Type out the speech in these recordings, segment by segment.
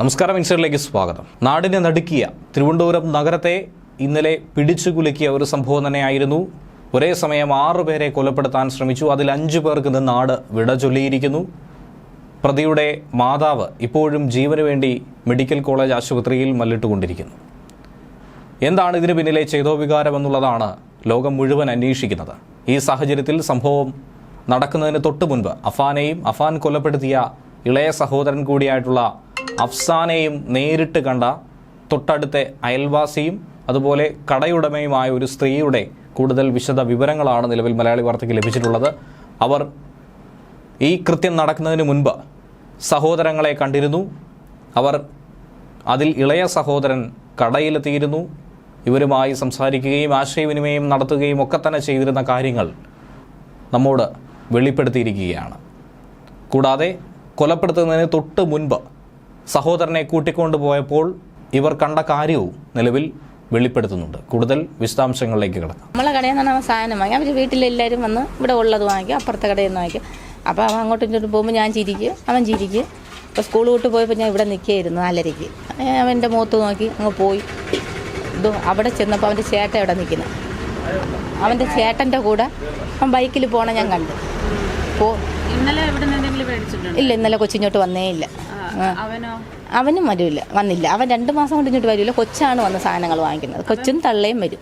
നമസ്കാരം, ഇൻസൈഡിലേക്ക് സ്വാഗതം. നാടിനെ നടുക്കിയ തിരുവനന്തപുരം നഗരത്തെ ഇന്നലെ പിടിച്ചുകുലുക്കിയ ഒരു സംഭവം തന്നെയായിരുന്നു. ഒരേ സമയം 6 പേരെ കൊലപ്പെടുത്താൻ ശ്രമിച്ചു. അതിൽ 5 പേർക്ക് ഇന്ന് നാട് വിട ചൊല്ലിയിരിക്കുന്നു. പ്രതിയുടെ മാതാവ് ഇപ്പോഴും ജീവന് വേണ്ടി മെഡിക്കൽ കോളേജ് ആശുപത്രിയിൽ മല്ലിട്ടുകൊണ്ടിരിക്കുന്നു. എന്താണ് ഇതിന് പിന്നിലെ ചേതോവികാരം എന്നുള്ളതാണ് ലോകം മുഴുവൻ അന്വേഷിക്കുന്നത്. ഈ സാഹചര്യത്തിൽ സംഭവം നടക്കുന്നതിന് തൊട്ട് മുൻപ് അഫാൻ കൊലപ്പെടുത്തിയ ഇളയ സഹോദരൻ കൂടിയായിട്ടുള്ള അഫ്സാനെയും നേരിട്ട് കണ്ട തൊട്ടടുത്ത അയൽവാസിയും അതുപോലെ കടയുടമയുമായ ഒരു സ്ത്രീയുടെ കൂടുതൽ വിശദ വിവരങ്ങളാണ് നിലവിൽ മലയാളി വാർത്തയ്ക്ക് ലഭിച്ചിട്ടുള്ളത്. അവർ ഈ കൃത്യം നടക്കുന്നതിന് മുൻപ് സഹോദരങ്ങളെ കണ്ടിരുന്നു. അവർ അതിൽ ഇളയ സഹോദരൻ കടയിലെത്തിയിരുന്നു. ഇവരുമായി സംസാരിക്കുകയും ആശയവിനിമയം നടത്തുകയും ഒക്കെ തന്നെ ചെയ്തിരുന്ന കാര്യങ്ങൾ നമ്മോട് വെളിപ്പെടുത്തിയിരിക്കുകയാണ്. കൂടാതെ കൊലപ്പെടുത്തുന്നതിന് തൊട്ട് മുൻപ് സഹോദരനെ കൂട്ടിക്കൊണ്ടുപോയപ്പോൾ ഇവർ കണ്ട കാര്യവും നിലവിൽ വെളിപ്പെടുത്തുന്നുണ്ട്. കൂടുതൽ വിശദാംശങ്ങളിലേക്ക് കിടക്കാം. നമ്മളെ കടയിൽ നിന്നാണ് സാധനം വാങ്ങി. അവർ വീട്ടിലെല്ലാവരും വന്ന് ഇവിടെ ഉള്ളത് വാങ്ങിക്കും, അപ്പുറത്തെ കടയിൽ നിന്ന് വാങ്ങിക്കും. അപ്പോൾ അവൻ അങ്ങോട്ടും ഇങ്ങോട്ടും പോകുമ്പോൾ ഞാൻ ചിരിക്കും, അവൻ ചിരിക്കും. ഇപ്പോൾ സ്കൂൾ വിട്ട് പോയപ്പോൾ ഞാൻ ഇവിടെ നിൽക്കുകയായിരുന്നു 4:30. അവൻ്റെ മുഖത്ത് നോക്കി അങ്ങ് പോയി. അവിടെ ചെന്നപ്പോൾ അവൻ്റെ ചേട്ടൻ ഇവിടെ നിൽക്കുന്നത്. അവൻ്റെ ചേട്ടൻ്റെ കൂടെ അവൻ ബൈക്കിൽ പോകണം ഞാൻ കണ്ടു. ഇല്ല, ഇന്നലെ കൊച്ചിങ്ങോട്ട് വന്നേ ഇല്ല. അവനും വരില്ല, വന്നില്ല. അവൻ 2 മാസം കൊണ്ട് ഇങ്ങോട്ട് വരില്ല. കൊച്ചാണ് വന്ന് സാധനങ്ങൾ വാങ്ങിക്കുന്നത്. കൊച്ചും തള്ളയും വരും.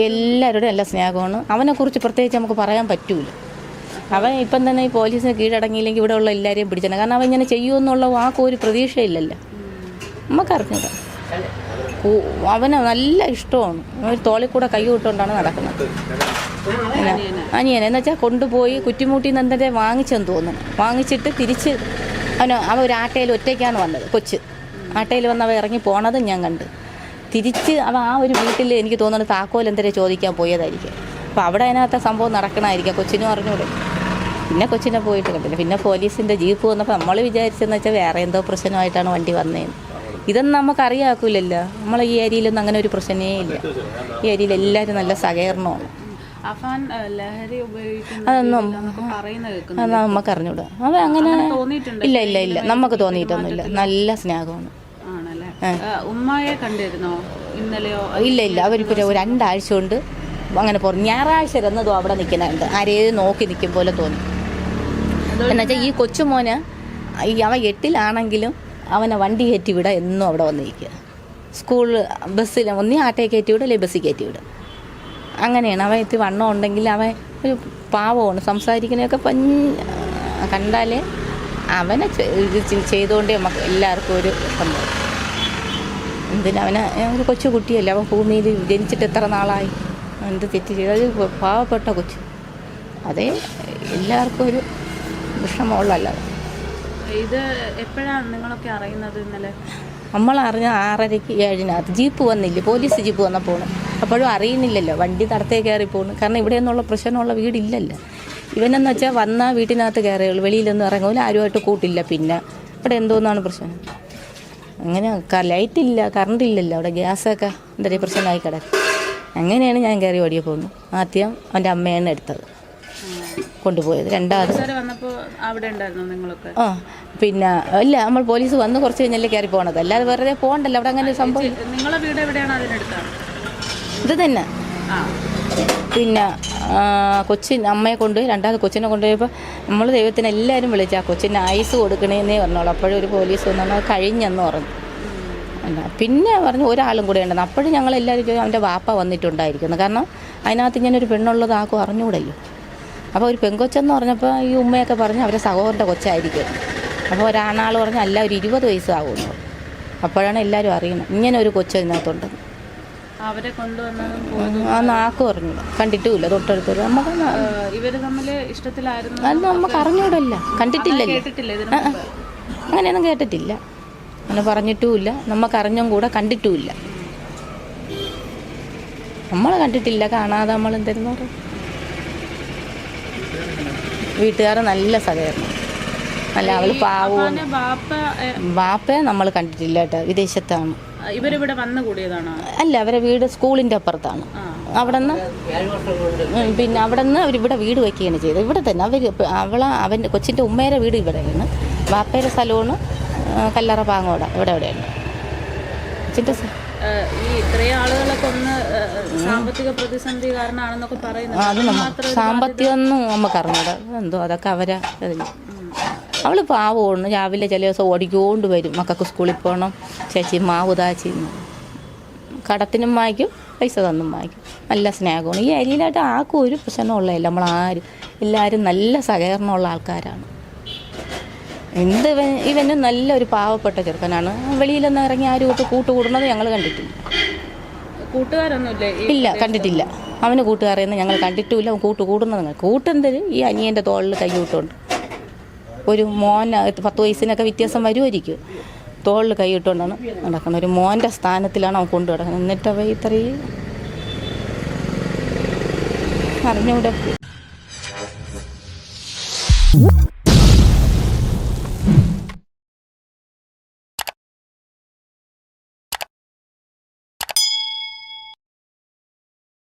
എല്ലാവരോടും നല്ല സ്നേഹമാണ്. അവനെക്കുറിച്ച് പ്രത്യേകിച്ച് നമുക്ക് പറയാൻ പറ്റൂല. അവൻ ഇപ്പം തന്നെ ഈ പോലീസിന് കീഴടങ്ങിയില്ലെങ്കിൽ ഇവിടെ ഉള്ള എല്ലാവരെയും പിടിച്ചത്. കാരണം അവൻ ഇങ്ങനെ ചെയ്യുമെന്നുള്ള വാക്കൊരു പ്രതീക്ഷയില്ലല്ലോ. നമുക്കറിഞ്ഞൂടാ. അവന് നല്ല ഇഷ്ടമാണ്. ഒരു തോളിൽ കൂടെ കൈ വിട്ടുകൊണ്ടാണ് നടക്കുന്നത്. അനിയനെ എന്ന് വെച്ചാൽ കൊണ്ടുപോയി കുറ്റിമുട്ടിയിൽ നിന്ന് എന്തെങ്കിലും വാങ്ങിച്ചെന്ന് തോന്നുന്നു. വാങ്ങിച്ചിട്ട് തിരിച്ച് അവൻ ഒരു ആട്ടയിൽ ഒറ്റയ്ക്കാണ് വന്നത്. കൊച്ച് ആട്ടയിൽ വന്ന് അവ ഇറങ്ങി പോണതും ഞാൻ കണ്ട്. തിരിച്ച് അവൻ ആ ഒരു വീട്ടിൽ എനിക്ക് തോന്നുന്നത് താക്കോൽ എന്തെങ്കിലും ചോദിക്കാൻ പോയതായിരിക്കും. അപ്പോൾ അവിടെ അതിനകത്ത് സംഭവം നടക്കണമായിരിക്കാം. കൊച്ചിനും അറിഞ്ഞൂടെ. പിന്നെ കൊച്ചിനെ പോയിട്ട് കണ്ടില്ല. പിന്നെ പോലീസിൻ്റെ ജീപ്പ് വന്നപ്പോൾ നമ്മൾ വിചാരിച്ചെന്ന് വെച്ചാൽ വേറെ എന്തോ പ്രശ്നമായിട്ടാണ് വണ്ടി വന്നതെന്ന്. ഇതൊന്നും നമുക്കറിയാക്കൂലല്ലോ. നമ്മളെ ഈ ഏരിയയിലൊന്നും അങ്ങനെ ഒരു പ്രശ്നമേ ഇല്ല. ഈ ഏരിയയിൽ എല്ലാവരും നല്ല സഹകരണമാണ്. അതൊന്നും നമുക്ക് അറിഞ്ഞൂടാ. അവ അങ്ങനെ ഇല്ല ഇല്ല ഇല്ല നമുക്ക് തോന്നിയിട്ടൊന്നുമില്ല. നല്ല സ്നേഹമാണ്. ഇല്ല ഇല്ല അവരിപ്പോൾ 2 ആഴ്ച കൊണ്ട് അങ്ങനെ പോകും. ഞായറാഴ്ച എന്നതോ അവിടെ നിൽക്കുന്നുണ്ട്. ആരെയും നോക്കി നിൽക്കും പോലെ തോന്നി. എന്നുവെച്ചാൽ ഈ കൊച്ചുമോന് അവൻ 8-ലാണെങ്കിലും അവനെ വണ്ടി കയറ്റി വിടുക എന്നും അവിടെ വന്നിരിക്കുക. സ്കൂൾ ബസ്സിൽ ഒന്നി ആട്ടയെ കയറ്റി വിടും, അല്ലെങ്കിൽ ബസ്സിൽ കയറ്റി വിടും. അങ്ങനെയാണ്. അവൻ എത്തി വണ്ണം ഉണ്ടെങ്കിൽ അവൻ ഒരു പാവമാണ്. സംസാരിക്കുന്നതൊക്കെ കണ്ടാലേ അവനെ ചെയ്തുകൊണ്ടേ നമുക്ക് എല്ലാവർക്കും ഒരു സംഭവം. എന്തിനവനെ ഒരു കൊച്ചു കുട്ടിയല്ലേ. അവൻ ഭൂമിയിൽ ജനിച്ചിട്ട് എത്ര നാളായി. എന്ത് തെറ്റ് ചെയ്ത് പാവപ്പെട്ട കൊച്ചു. അതേ എല്ലാവർക്കും ഒരു വിഷമമുള്ളല്ലോ. ഇത് എപ്പോഴാണ് നിങ്ങളൊക്കെ അറിയുന്നത്? ഇന്നലെ നമ്മളറിഞ്ഞ 6:30 7-നകത്ത് ജീപ്പ് വന്നില്ലേ, പോലീസ് ജീപ്പ് വന്നപ്പോൾ. അപ്പോഴും അറിയുന്നില്ലല്ലോ, വണ്ടി തടത്തേ കയറി പോകുന്നു. കാരണം ഇവിടെ നിന്നുള്ള പ്രശ്നമുള്ള വീടില്ലല്ലോ. ഇവനെന്ന് വെച്ചാൽ വന്നാൽ വീട്ടിനകത്ത് കയറിയുള്ളൂ, വെളിയിലൊന്നും ഇറങ്ങൂല, ആരുമായിട്ട് കൂട്ടില്ല. പിന്നെ ഇവിടെ എന്തോന്നാണ് പ്രശ്നം? അങ്ങനെ ലൈറ്റ് ഇല്ല, കറണ്ട് ഇല്ലല്ലോ. അവിടെ ഗ്യാസൊക്കെ എന്തൊരു പ്രശ്നമായി കിടക്കും. അങ്ങനെയാണ് ഞാൻ കയറി ഓടിയ പോകുന്നു. ആദ്യം അവൻ്റെ അമ്മയാണ് എടുത്തത്, കൊണ്ടുപോയത്. രണ്ടാമത് പിന്നെ ഇല്ല, നമ്മൾ പോലീസ് വന്ന് കുറച്ച് കഴിഞ്ഞല്ലേ കയറി പോകണത്. അല്ലാതെ വെറുതെ പോകണ്ടല്ലോ. അവിടെ അങ്ങനെ ഒരു സംഭവം ഇത് തന്നെ. പിന്നെ അമ്മയെ കൊണ്ടുപോയി. രണ്ടാമത് കൊച്ചിനെ കൊണ്ടുപോയപ്പോൾ നമ്മൾ ദൈവത്തിന് എല്ലാവരും വിളിച്ചു ആ കൊച്ചിന് ഐസ് കൊടുക്കണേന്നേ പറഞ്ഞോളൂ. അപ്പോഴും ഒരു പോലീസ് വന്നാൽ കഴിഞ്ഞെന്ന് പറഞ്ഞു. പിന്നെ പറഞ്ഞു ഒരാളും കൂടെ ഉണ്ടെന്ന്. അപ്പോഴും ഞങ്ങളെല്ലാവരും ചോദിച്ചു അവൻ്റെ വാപ്പ വന്നിട്ടുണ്ടായിരിക്കുന്നു. കാരണം അതിനകത്ത് ഇങ്ങനെ ഒരു പെണ്ണുള്ളത് ആർക്കും അറിഞ്ഞൂടല്ലോ. അപ്പോൾ ഒരു പെങ്കൊച്ചെന്ന് പറഞ്ഞപ്പോൾ ഈ ഉമ്മയൊക്കെ പറഞ്ഞ് അവരെ സഹോദരൻ്റെ കൊച്ചായിരിക്കും. അപ്പോൾ ഒരാണാൾ പറഞ്ഞ് അല്ല ഒരു 20 വയസ്സാകുന്നു. അപ്പോഴാണ് എല്ലാവരും അറിയുന്നത് ഇങ്ങനെ ഒരു കൊച്ച് ഇതിനകത്തുണ്ട്. അവരെ കൊണ്ടുവന്നതും ആർക്കും അറിഞ്ഞൂട, കണ്ടിട്ടുമില്ല. തൊട്ടടുത്തൊരു നമുക്ക് അത് നമുക്ക് അറിഞ്ഞൂടല്ല, കണ്ടിട്ടില്ലല്ലോ. അങ്ങനെയൊന്നും കേട്ടിട്ടില്ല, അങ്ങനെ പറഞ്ഞിട്ടുമില്ല. നമുക്കറിഞ്ഞും കൂടെ കണ്ടിട്ടുമില്ല. നമ്മൾ കണ്ടിട്ടില്ല, കാണാതെ നമ്മൾ എന്തെന്ന് പറയും. വീട്ടുകാർ നല്ല സഹകരണം. അല്ല അവൾ പാവവും. ബാപ്പയെ നമ്മൾ കണ്ടിട്ടില്ല കേട്ടോ, വിദേശത്താണ്. ഇവരിവിടെ വന്നു കൂടിയതാണോ? അല്ല, അവരെ വീട് സ്കൂളിൻ്റെ അപ്പുറത്താണ്. അവിടെ നിന്ന് പിന്നെ അവിടെ നിന്ന് അവരിവിടെ വീട് വയ്ക്കുകയാണ് ചെയ്തത്. ഇവിടെ തന്നെ അവൻ്റെ കൊച്ചിൻ്റെ ഉമ്മയുടെ വീട് ഇവിടെയാണ്. ബാപ്പയുടെ സ്ഥലമാണ് കല്ലറ പാങ്ങോട എവിടെയുണ്ട് അച്ഛൻ്റെ ഈ ഇത്രയും ആളുകളെ കൊന്ന് സാമ്പത്തിക പ്രതിസന്ധി കാരണമാണെന്നൊക്കെ അത് പറയുന്നത് സാമ്പത്തികമൊന്നും നമുക്ക് അറിഞ്ഞൂടാ എന്തോ അതൊക്കെ അവരാ ഇതിന് അവൾ പാവമാണ് രാവിലെ ചില ദിവസം ഓടിക്കൊണ്ട് വരും മക്കൾക്ക് സ്കൂളിൽ പോകണം ചേച്ചി മാവ് താച്ചി കടത്തിനും വാങ്ങിക്കും പൈസ തന്നും വാങ്ങിക്കും നല്ല സ്നേഹമാണ് ഈ ഏരിയയിലായിട്ട് ആർക്കും ഒരു പ്രശ്നമുള്ളതല്ല നമ്മളാരും എല്ലാവരും നല്ല സഹകരണമുള്ള ആൾക്കാരാണ് ഇവനും നല്ലൊരു പാവപ്പെട്ട ചെറുക്കനാണ് വെളിയിലൊന്നും ഇറങ്ങി ആരും ഇട്ട് കൂട്ടുകൂടുന്നത് ഞങ്ങൾ കണ്ടിട്ടില്ല. കൂട്ടുകാരൊന്നുമില്ലേ? ഇല്ല, കണ്ടിട്ടില്ല. അവന് കൂട്ടുകാരെന്ന് ഞങ്ങൾ കണ്ടിട്ടുമില്ല. അവൻ കൂട്ടുകൂടുന്നത് കൂട്ടെന്തരും ഈ അനിയൻ്റെ തോളിൽ കൈ ഇട്ടുകൊണ്ട് ഒരു മോൻ 10 വയസ്സിനൊക്കെ വ്യത്യാസം വരുമായിരിക്കും. തോളിൽ കൈ ഇട്ടുകൊണ്ടാണ് നടക്കുന്നത്. ഒരു മോൻ്റെ സ്ഥാനത്തിലാണ് അവൻ കൊണ്ടു കിടക്കുന്നത്. എന്നിട്ട് അവ ഇത്രയും അറിഞ്ഞൂടെ